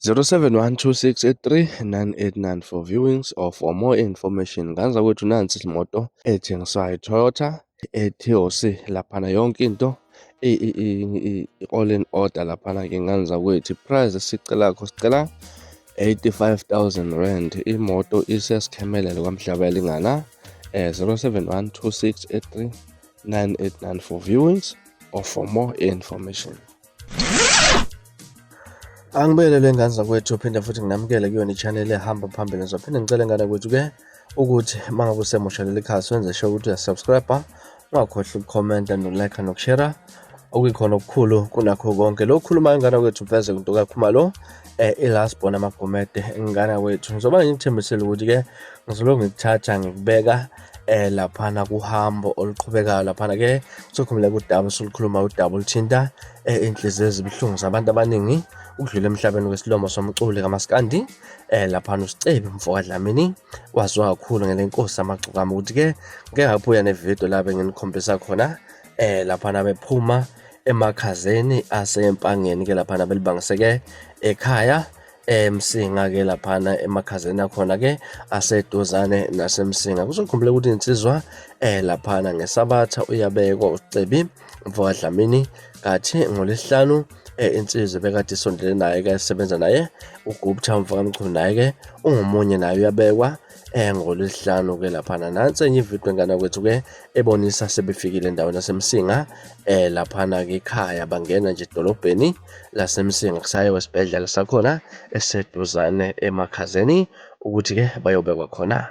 0712683989 for viewings or for more information. Nganza kwethu nansi imoto ethengiswayo iToyota eTOC laphana yonke into all in order laphana ke nganza kwethu. Price sicela 85,000 rand. Imoto isesikhemelele kwaMhlaba elingana 0712683989 for viewings or for more information. Angibelele nganza kwethu uphinde futhi nginamukele kuyona i-channel ehamba phambili. Ngizophinde ngicele ngane kwethu ke ukuthi mangabe usemusha leli khasi wenze sure ukuthi uyasubscribe, ungakhohlwa ukukhomenta no-like nokushare. Okuyikhona okukhulu kunakho konke lokhu khuluma ngana kwethu mfeze into kakhumalo i-last bona amagomede ngana kwethu. Ngizoba ngithembisile ukuthi ke ngizoloku ngikuthatha ngikubeka laphana kuhambo oluqhubekayo laphana ke sokhumula kudaba solukhuluma udaba oluthinta inhliziyo ezibuhlungu zabantu abaningi ukudlula emhlabeni kwesilomo somculi kaMaskandi laphana uSicebi Mfoka Dlamini waziwa kakhulu ngelenkosi amagcukama ukuthi ke ngeke ngaphuya nevideo la benginikhombisa khona laphana bephuma emakhazeni asempangeni ke laphana belibangiseke ekhaya eMsinga ke laphana emakhazeni akhona ke aseduzane naseMsinga. Kuzokhumbula ukuthi insizwa laphana ngesabatha uyabekwa uSicebi Mfoka Dlamini, kathi ngolesihlanu insizwa bekade isondele naye ke esebenza naye uGupta Mfoka Mchunu naye ke ungomunye naye uyabekwa ngolesihlanu ke laphana. Nansi enye ivideo ngana kwethu ke ebonisa sebefikile endaweni yaseMsinga laphana ke ekhaya bangena nje edolobheni laseMsinga kusaye wesibhedlela sakhona eseduzane emakhazeni ukuthi ke bayobekwa khona.